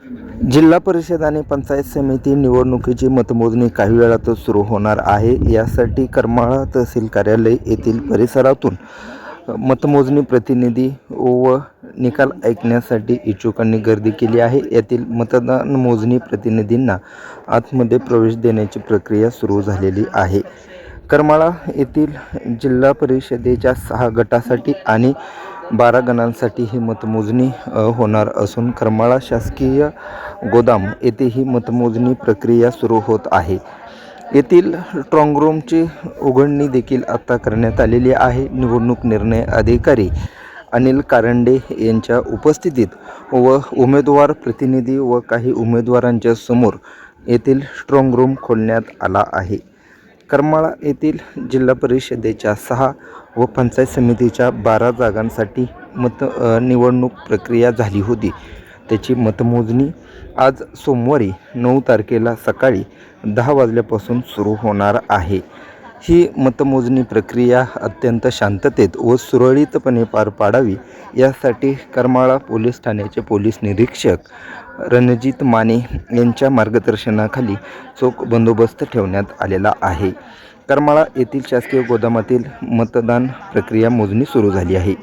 जिल्हा परिषद आणि पंचायत समिती निवडणुकीची मतमोजणी काही वेळातच सुरू होणार आहे. यासाठी करमाळा तहसील कार्यालय येथील परिसरातून मतमोजणी प्रतिनिधी व निकाल ऐकण्यासाठी इच्छुकांनी गर्दी केली आहे. यातील मतदान मोजणी प्रतिनिधींना आतमध्ये प्रवेश देण्याची प्रक्रिया सुरू झालेली आहे. करमाळा येथील जिल्हा परिषदेच्या 6 गटासाठी आणि 12 गणांसाठी ही मतमोजणी होणार असून करमाळा शासकीय गोदाम येथे ही मतमोजणी प्रक्रिया सुरू होत आहे. येथील स्ट्रॉंग रूमची उघडणी देखील आता करण्यात आलेली आहे. निवडणूक निर्णय अधिकारी अनिल कारंडे यांच्या उपस्थितीत व उमेदवार प्रतिनिधी व काही उमेदवारांच्या समोर येथील स्ट्रॉंग रूम खोलण्यात आला आहे. करमाळा येथील जिल्हा परिषदेच्या 6 व पंचायत समितीच्या 12 जागांसाठी निवडणूक प्रक्रिया झाली होती. त्याची मतमोजणी आज सोमवारी 9 तारखेला सकाळी 10 वाजल्यापासून सुरू होणार आहे. ही मतमोजणी प्रक्रिया अत्यंत शांततेत व सुरळीतपणे पार पाडावी यासाठी करमाळा पोलीस ठाण्याचे पोलीस निरीक्षक रणजित माने यांच्या मार्गदर्शनाखाली चोख बंदोबस्त ठेवण्यात आलेला आहे. करमाळा येथील शासकीय गोदामातील मतदान प्रक्रिया मोजणी सुरू झाली आहे.